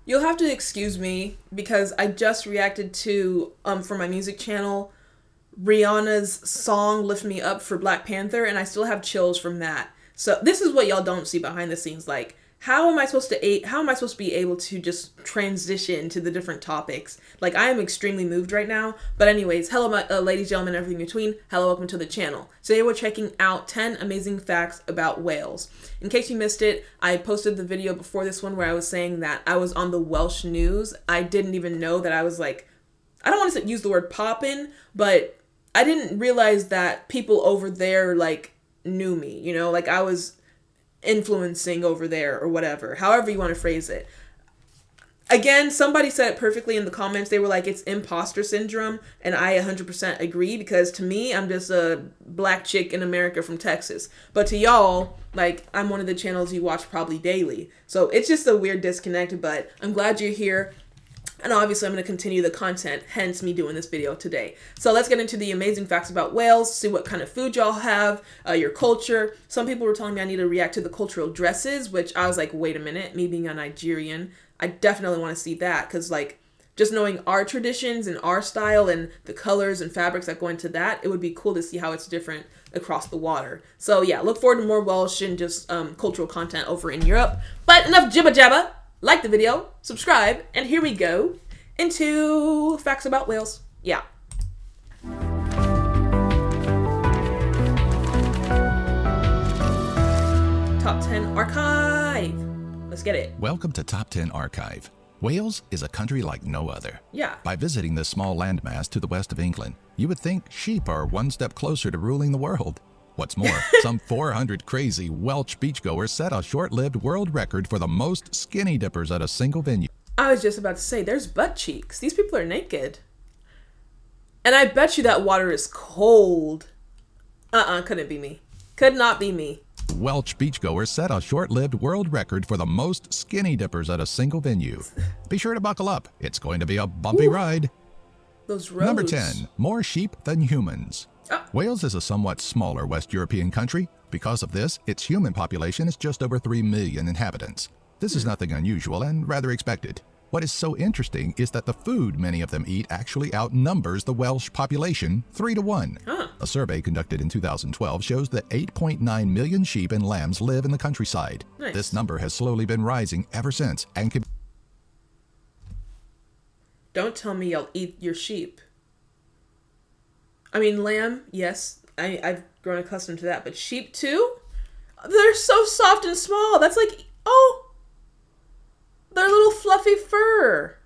You'll have to excuse me because I just reacted to, for my music channel, Rihanna's song Lift Me Up for Black Panther, and I still have chills from that. So this is what y'all don't see behind the scenes. Like, how am I supposed to be able to just transition to the different topics? Like, I am extremely moved right now. But anyways, hello, my ladies, gentlemen, everything in between. Hello, welcome to the channel. Today we're checking out 10 amazing facts about whales. In case you missed it, I posted the video before this one where I was saying that I was on the Welsh news. I didn't even know that I was like, I don't want to use the word poppin', but I didn't realize that people over there like knew me, you know, like I was influencing over there or whatever, however you want to phrase it. Again, somebody said it perfectly in the comments. They were like, it's imposter syndrome, and I 100% agree, because to me, I'm just a black chick in America from Texas, but to y'all, like, I'm one of the channels you watch probably daily, so it's just a weird disconnect. But I'm glad you're here. And obviously I'm going to continue the content, hence me doing this video today. So let's get into the amazing facts about whales, see what kind of food y'all have, your culture. Some people were telling me I need to react to the cultural dresses, which I was like, wait a minute, me being a Nigerian, I definitely want to see that, because like, just knowing our traditions and our style and the colors and fabrics that go into that, it would be cool to see how it's different across the water. So yeah, look forward to more Welsh and just cultural content over in Europe. But enough jibba jabba. Like the video, subscribe, and here we go into facts about whales. Yeah. Top 10 Archive. Let's get it. Welcome to Top 10 Archive. Wales is a country like no other. Yeah. By visiting this small landmass to the west of England, you would think sheep are one step closer to ruling the world. What's more, some 400 crazy Welsh beachgoers set a short-lived world record for the most skinny dippers at a single venue. I was just about to say, there's butt cheeks. These people are naked. And I bet you that water is cold. Couldn't be me. Could not be me. Welsh beachgoers set a short-lived world record for the most skinny dippers at a single venue. Be sure to buckle up. It's going to be a bumpy ride. Those roads. Number 10. More sheep than humans. Wales is a somewhat smaller West European country. Because of this, its human population is just over 3 million inhabitants. This is nothing unusual and rather expected. What is so interesting is that the food many of them eat actually outnumbers the Welsh population 3 to 1. A survey conducted in 2012 shows that 8.9 million sheep and lambs live in the countryside. Nice. This number has slowly been rising ever since and can... Don't tell me y'all eat your sheep. I mean, lamb, yes, I've grown accustomed to that, but sheep too? They're so soft and small. That's like, oh, their little fluffy fur.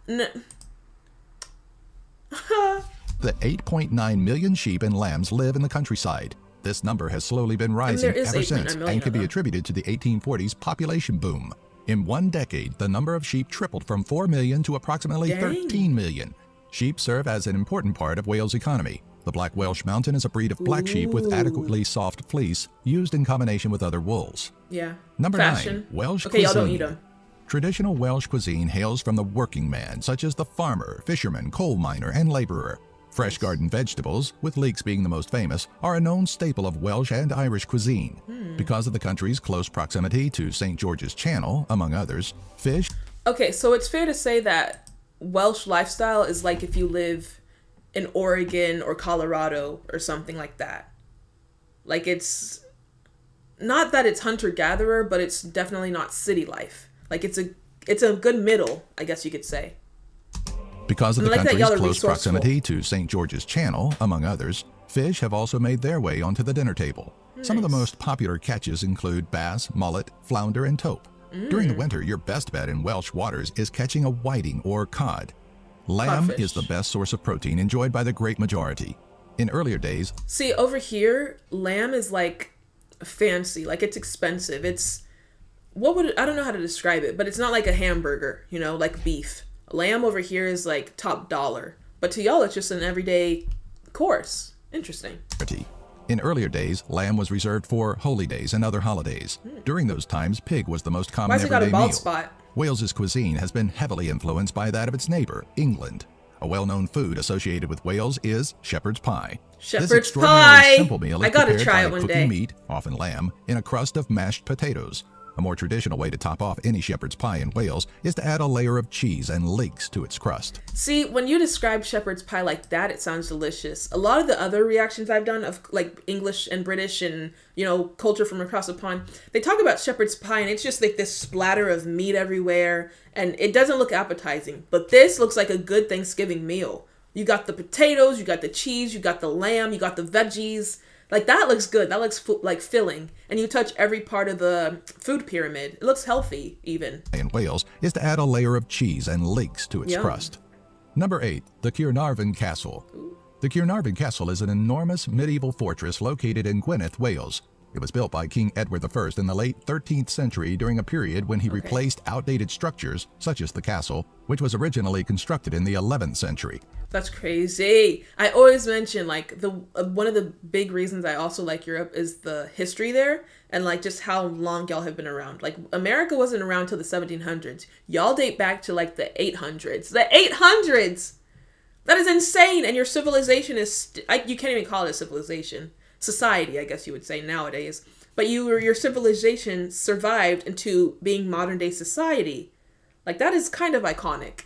The 8.9 million sheep and lambs live in the countryside. This number has slowly been rising ever since and can be attributed to the 1840s population boom. In one decade, the number of sheep tripled from 4 million to approximately 13 million. Sheep serve as an important part of Wales' economy. The Black Welsh Mountain is a breed of black sheep with adequately soft fleece used in combination with other wools. Yeah. Number 9. Welsh cuisine. Y'all don't eat them. Traditional Welsh cuisine hails from the working man, such as the farmer, fisherman, coal miner, and laborer. Fresh garden vegetables, with leeks being the most famous, are a known staple of Welsh and Irish cuisine. Because of the country's close proximity to St. George's Channel, among others, fish... Okay, so it's fair to say that Welsh lifestyle is like if you live in Oregon or Colorado or something like that. Like, it's not that it's hunter-gatherer, but it's definitely not city life. Like, it's a good middle, I guess you could say. Because of the country's close proximity to St. George's Channel, among others, fish have also made their way onto the dinner table. Nice. Some of the most popular catches include bass, mullet, flounder, and tope. During the winter, your best bet in Welsh waters is catching a whiting or cod. Lamb is the best source of protein enjoyed by the great majority. In earlier days... See, over here, lamb is like fancy, like it's expensive. It's... I don't know how to describe it, but it's not like a hamburger, you know, like beef. Lamb over here is like top dollar. But to y'all, it's just an everyday course. Interesting. In earlier days, lamb was reserved for holy days and other holidays. During those times, pig was the most common everyday meal. Wales's cuisine has been heavily influenced by that of its neighbor, England. A well-known food associated with Wales is shepherd's pie. Shepherd's this extraordinarily pie! simple meal is prepared by cooking meat, often lamb, in a crust of mashed potatoes. A more traditional way to top off any shepherd's pie in Wales is to add a layer of cheese and leeks to its crust. See, when you describe shepherd's pie like that, it sounds delicious. A lot of the other reactions I've done of like English and British and, you know, culture from across the pond, they talk about shepherd's pie and it's just like this splatter of meat everywhere and it doesn't look appetizing. But this looks like a good Thanksgiving meal. You got the potatoes, you got the cheese, you got the lamb, you got the veggies. Like, that looks good. That looks like filling. And you touch every part of the food pyramid. It looks healthy, even. In Wales is to add a layer of cheese and leeks to its crust. Number 8. The Caernarfon Castle. Ooh. The Caernarfon Castle is an enormous medieval fortress located in Gwynedd, Wales. It was built by King Edward I in the late 13th century during a period when he replaced outdated structures, such as the castle, which was originally constructed in the 11th century. That's crazy. I always mention, like, one of the big reasons I also like Europe is the history there and, like, just how long y'all have been around. Like, America wasn't around till the 1700s. Y'all date back to, like, the 800s. The 800s! That is insane! And your civilization is... you can't even call it a civilization. Society, I guess you would say nowadays. But your civilization survived into being modern-day society. Like, that is kind of iconic.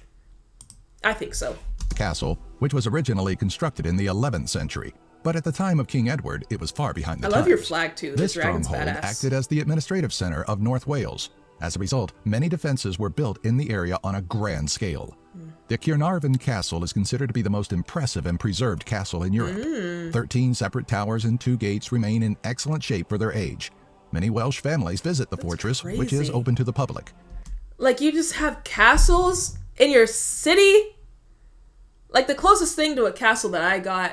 I think so. Castle, which was originally constructed in the 11th century, but at the time of King Edward, it was far behind the times. I love your flag too. This stronghold acted as the administrative center of North Wales. As a result, many defenses were built in the area on a grand scale. The Caernarfon Castle is considered to be the most impressive and preserved castle in Europe. 13 separate towers and 2 gates remain in excellent shape for their age. Many Welsh families visit the fortress, which is open to the public. Like, you just have castles in your city? Like, the closest thing to a castle that I got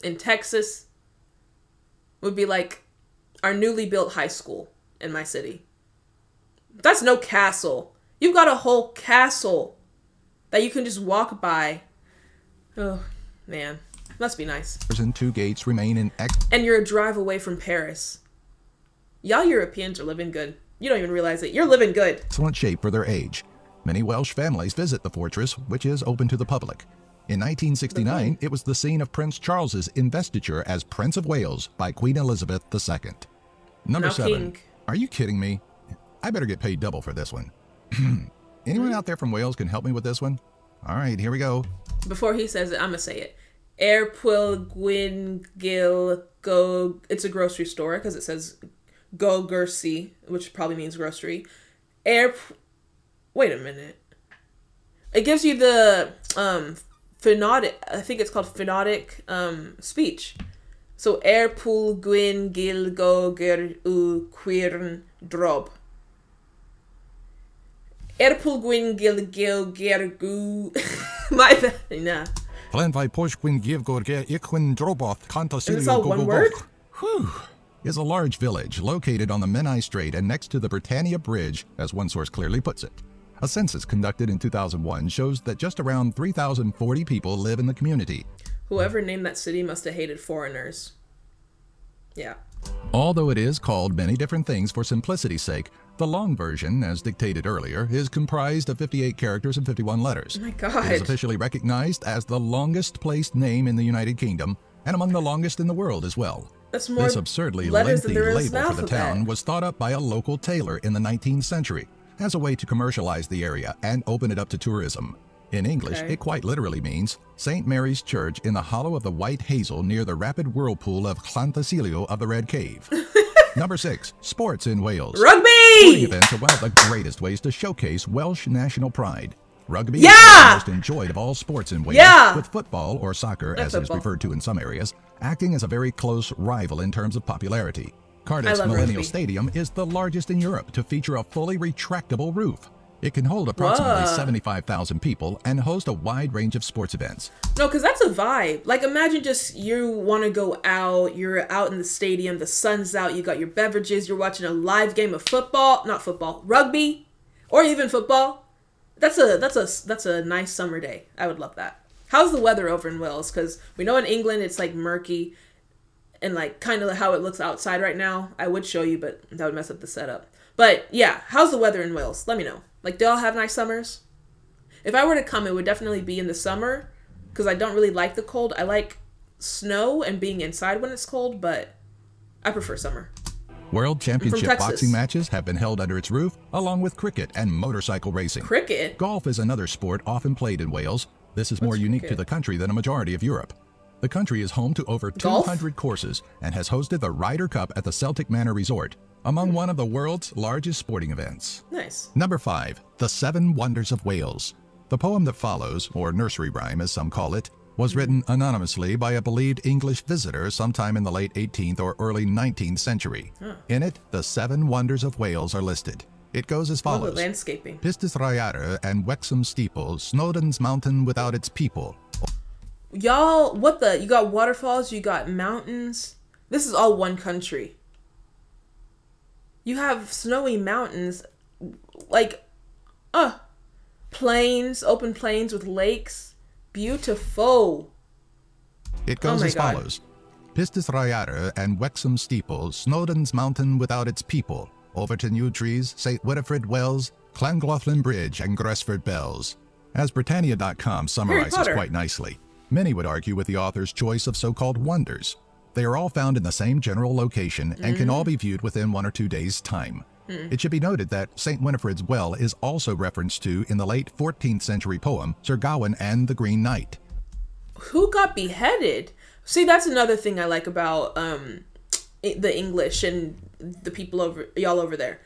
in Texas would be, like, our newly built high school in my city. That's no castle. You've got a whole castle that you can just walk by. Oh, man. Must be nice. And 2 gates remain in and you're a drive away from Paris. Y'all Europeans are living good. You don't even realize it. You're living good. Excellent shape for their age. Many Welsh families visit the fortress, which is open to the public. In 1969, it was the scene of Prince Charles's investiture as Prince of Wales by Queen Elizabeth II. Number 7. King. Are you kidding me? I better get paid double for this one. Anyone out there from Wales can help me with this one? All right, here we go. Before he says it, I'm going to say it. Erpwyl Gwyn Gil Go... It's a grocery store because it says Go Gursi, which probably means grocery. Wait a minute. It gives you the phonetic, I think it's called phonetic speech. So Erpwyl Gwyn Gil Go Ger U Quirn Drob. Erpwyl Gwyn Gil Ger Gu. My bad. Nah. It's all one word? Whew. Is a large village located on the Menai Strait and next to the Britannia Bridge, as one source clearly puts it. A census conducted in 2001 shows that just around 3,040 people live in the community. Whoever named that city must have hated foreigners. Yeah. Although it is called many different things for simplicity's sake, the long version, as dictated earlier, is comprised of 58 characters and 51 letters. Oh my God. It is officially recognized as the longest placed name in the United Kingdom and among the longest in the world as well. That's more this absurdly lengthy label for the town was thought up by a local tailor in the 19th century as a way to commercialize the area and open it up to tourism. In English, it quite literally means St. Mary's Church in the hollow of the White Hazel near the rapid whirlpool of Llantysilio of the Red Cave. Number 6. Sports in Wales. Rugby! Sporting events are one of the greatest ways to showcase Welsh national pride. Rugby is the most enjoyed of all sports in Wales, with football, or soccer as it is referred to in some areas, acting as a very close rival in terms of popularity. Cardiff's Millennium Stadium is the largest in Europe to feature a fully retractable roof. It can hold approximately 75,000 people and host a wide range of sports events. No, because that's a vibe. Like, imagine just you want to go out, you're out in the stadium, the sun's out, you got your beverages, you're watching a live game of football, not football, rugby, or even football. That's a nice summer day. I would love that. How's the weather over in Wales? Because we know in England it's like murky and like kind of how it looks outside right now. I would show you, but that would mess up the setup. But yeah, how's the weather in Wales? Let me know. Like, do y'all have nice summers? If I were to come, it would definitely be in the summer because I don't really like the cold. I like snow and being inside when it's cold, but I prefer summer. World I'm from Championship Texas. boxing matches have been held under its roof, along with cricket and motorcycle racing. Cricket? Golf is another sport often played in Wales. This is more unique to the country than a majority of Europe. The country is home to over 200 courses and has hosted the Ryder Cup at the Celtic Manor Resort, among one of the world's largest sporting events. Nice. Number 5. The Seven Wonders of Wales. The poem that follows, or nursery rhyme as some call it, was written anonymously by a believed English visitor sometime in the late 18th or early 19th century. In it, the 7 wonders of Wales are listed. It goes as follows. Landscaping. Pistis Raiare and Wexham Steeple, Snowdon's Mountain without its people. Y'all, you got waterfalls, you got mountains. This is all one country. You have snowy mountains, like, plains, open plains with lakes. Beautiful. It goes as follows. Pistis Raiare and Wexham Steeple, Snowdon's Mountain without its people, Overton Yew Trees, St. Winifred Wells, Llangollen Bridge, and Gresford Bells. As Britannia.com summarizes quite nicely, many would argue with the author's choice of so-called wonders. They are all found in the same general location and can all be viewed within 1 or 2 days' time. It should be noted that St. Winifred's Well is also referenced to in the late 14th century poem Sir Gawain and the Green Knight. Who got beheaded? See, that's another thing I like about the English and the people y'all over there.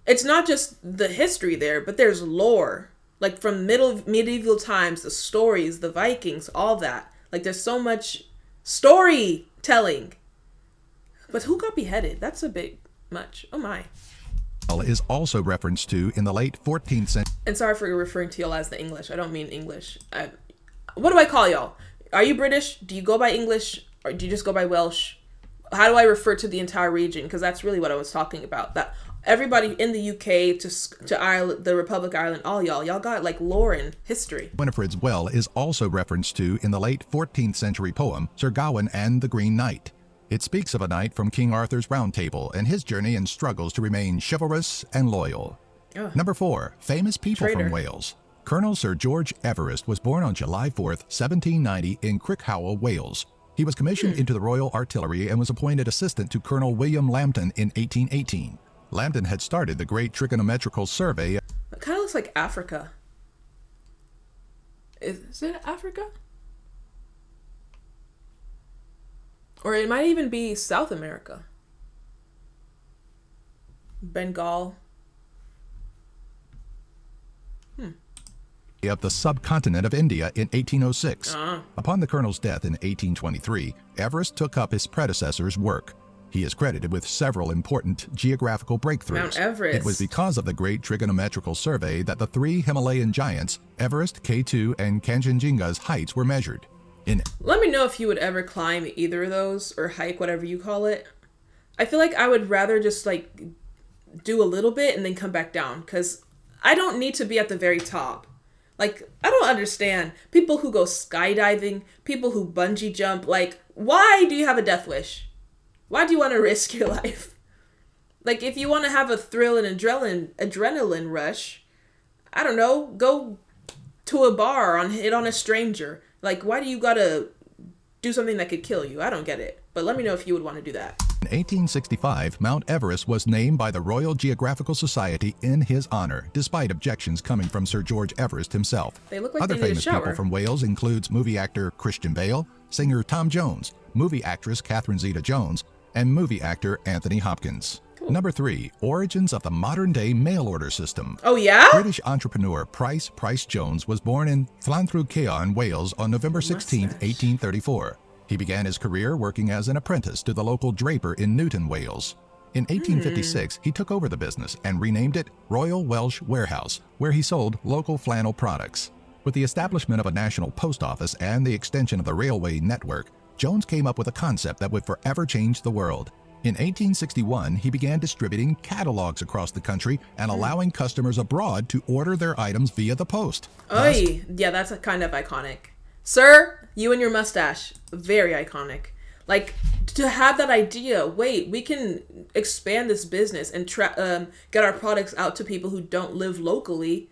It's not just the history there, but there's lore. Like from medieval times, the stories, the Vikings, all that. Like there's so much storytelling. But who got beheaded? That's a bit much. Oh my. Is also referenced to in the late 14th century. And sorry for referring to y'all as the English. I don't mean English. What do I call y'all? Are you British? Do you go by English? Or do you just go by Welsh? How do I refer to the entire region? Because that's really what I was talking about. That everybody in the UK to Ireland, the Republic of Ireland, all y'all got like lore and history. Winifred's Well is also referenced to in the late 14th century poem Sir Gawain and the Green Knight. It speaks of a knight from King Arthur's Round Table and his journey and struggles to remain chivalrous and loyal. Number 4. Famous people from Wales. Colonel Sir George Everest was born on July 4th, 1790 in Crickhowell, Wales. He was commissioned into the Royal Artillery and was appointed assistant to Colonel William Lambton in 1818. Lambton had started the Great Trigonometrical Survey. It kind of looks like Africa. Is it Africa? Or it might even be South America. Bengal. Of the subcontinent of India in 1806. Upon the colonel's death in 1823, Everest took up his predecessor's work. He is credited with several important geographical breakthroughs. Mount Everest. It was because of the Great Trigonometrical Survey that the 3 Himalayan giants, Everest, K2, and Kanchenjunga's heights were measured. Let me know if you would ever climb either of those or hike, whatever you call it. I feel like I would rather just like do a little bit and then come back down because I don't need to be at the very top. Like, I don't understand people who go skydiving, people who bungee jump. Like, why do you have a death wish? Why do you want to risk your life? Like, if you want to have a thrill and adrenaline rush, I don't know, go to a bar and hit on a stranger. Like, why do you gotta do something that could kill you? I don't get it. But let me know if you would want to do that. In 1865, Mount Everest was named by the Royal Geographical Society in his honor, despite objections coming from Sir George Everest himself. They look like Other they need famous a shower. people from Wales includes movie actor Christian Bale, singer Tom Jones, movie actress Catherine Zeta-Jones, and movie actor Anthony Hopkins. Cool. Number 3. Origins of the modern-day mail-order system. Oh, yeah? British entrepreneur Price Jones was born in Llantrwchea, Wales on November 16, 1834. He began his career working as an apprentice to the local draper in Newton, Wales. In 1856, he took over the business and renamed it Royal Welsh Warehouse, where he sold local flannel products. With the establishment of a national post office and the extension of the railway network, Jones came up with a concept that would forever change the world. In 1861, he began distributing catalogs across the country and allowing customers abroad to order their items via the post. Oy, yeah, that's a kind of iconic. Sir, you and your mustache, very iconic. Like, to have that idea, wait, we can expand this business and get our products out to people who don't live locally.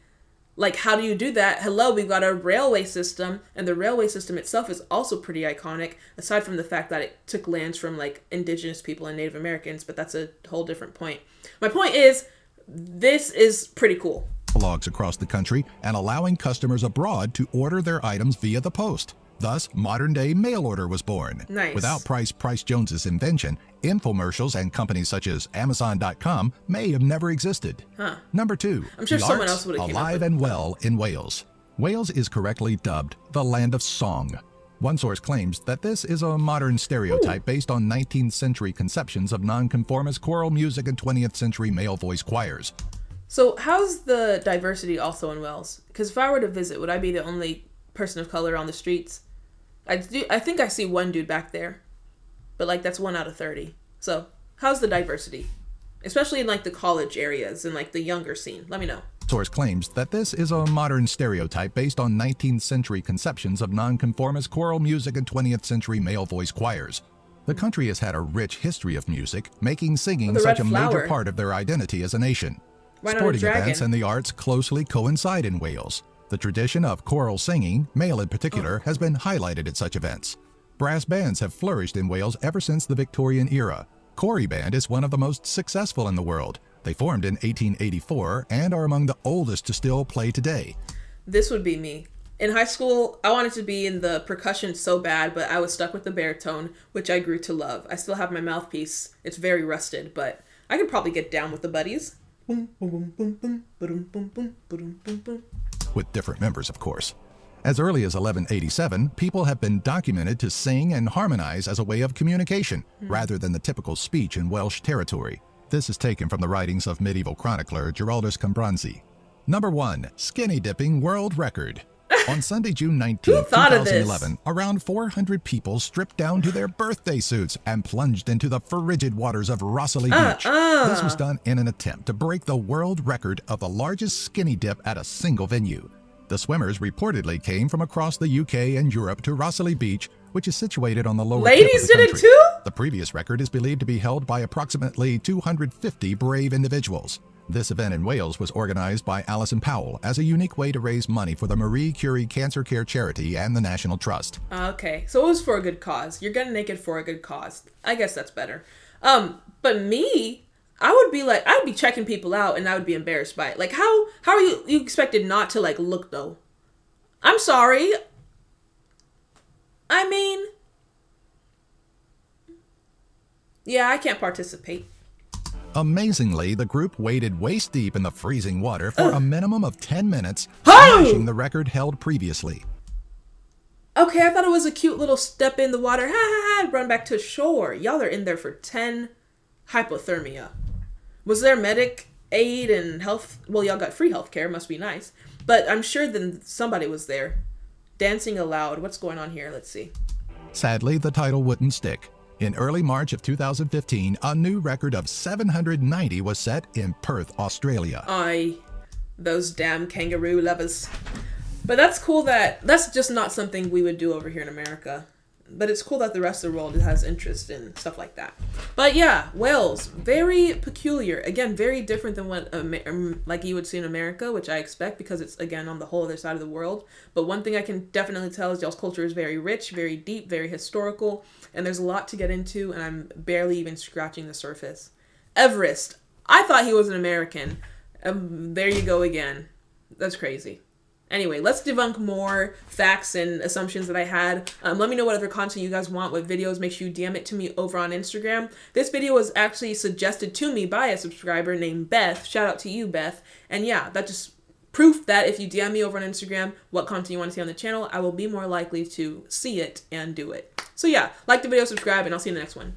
Like, how do you do that? Hello, we've got a railway system, and the railway system itself is also pretty iconic, aside from the fact that it took lands from, like, indigenous people and Native Americans, but that's a whole different point. My point is, this is pretty cool. Catalogs across the country and allowing customers abroad to order their items via the post. Thus, modern-day mail order was born. Nice. Without Price Jones's invention, infomercials and companies such as Amazon.com may have never existed. Number 2, I'm sure the someone arts else would have came up alive with and well in Wales. Wales is correctly dubbed the land of song. One source claims that this is a modern stereotype based on 19th century conceptions of nonconformist choral music and 20th century male voice choirs. So how's the diversity also in Wales? Because if I were to visit, would I be the only person of color on the streets? I think I see one dude back there, but like that's 1 out of 30. So how's the diversity, especially in like the college areas and like the younger scene? Let me know. Source claims that this is a modern stereotype based on 19th century conceptions of nonconformist choral music and 20th century male voice choirs. The country has had a rich history of music, making singing such a major part of their identity as a nation. Sporting events and the arts closely coincide in Wales. The tradition of choral singing, male in particular, has been highlighted at such events. Brass bands have flourished in Wales ever since the Victorian era. Corrie Band is one of the most successful in the world. They formed in 1884 and are among the oldest to still play today. This would be me. In high school, I wanted to be in the percussion so bad, but I was stuck with the baritone, which I grew to love. I still have my mouthpiece. It's very rusted, but I could probably get down with the buddies. With different members, of course. As early as 1187, people have been documented to sing and harmonize as a way of communication, rather than the typical speech in Welsh territory. This is taken from the writings of medieval chronicler Giraldus Cambransi. Number 1, skinny dipping world record. On Sunday, June 19, 2011, around 400 people stripped down to their birthday suits and plunged into the frigid waters of Rossley Beach. This was done in an attempt to break the world record of the largest skinny dip at a single venue. The swimmers reportedly came from across the UK and Europe to Rossley Beach, which is situated on the lower tip of the country. Ladies did it too? The previous record is believed to be held by approximately 250 brave individuals. This event in Wales was organized by Alison Powell as a unique way to raise money for the Marie Curie Cancer Care Charity and the National Trust. Okay, so it was for a good cause. You're getting naked for a good cause. I guess that's better. But me, I would be like, I'd be checking people out and I would be embarrassed by it. Like, how are you expected not to like look though? I'm sorry. I mean, yeah, I can't participate. Amazingly, the group waded waist deep in the freezing water for a minimum of 10 minutes, smashing the record held previously. Okay, I thought it was a cute little step in the water, ha ha ha, run back to shore. Y'all are in there for 10 hypothermia. Was there medic aid and health? Well, y'all got free health care, must be nice. But I'm sure then somebody was there. Dancing aloud, what's going on here? Let's see. Sadly, the title wouldn't stick. In early March of 2015, a new record of 790 was set in Perth, Australia. Aye, those damn kangaroo lovers. But that's cool that's just not something we would do over here in America. But it's cool that the rest of the world has interest in stuff like that. But yeah, Wales, very peculiar. Again, very different than what like you would see in America, which I expect because it's, again, on the whole other side of the world. But one thing I can definitely tell is y'all's culture is very rich, very deep, very historical, and there's a lot to get into, and I'm barely even scratching the surface. Everest. I thought he was an American. There you go again. That's crazy. Anyway, let's debunk more facts and assumptions that I had. Let me know what other content you guys want, what videos. Make sure you DM it to me over on Instagram. This video was actually suggested to me by a subscriber named Beth. Shout out to you, Beth. And yeah, that just proof that if you DM me over on Instagram what content you want to see on the channel, I will be more likely to see it and do it. So yeah, like the video, subscribe, and I'll see you in the next one.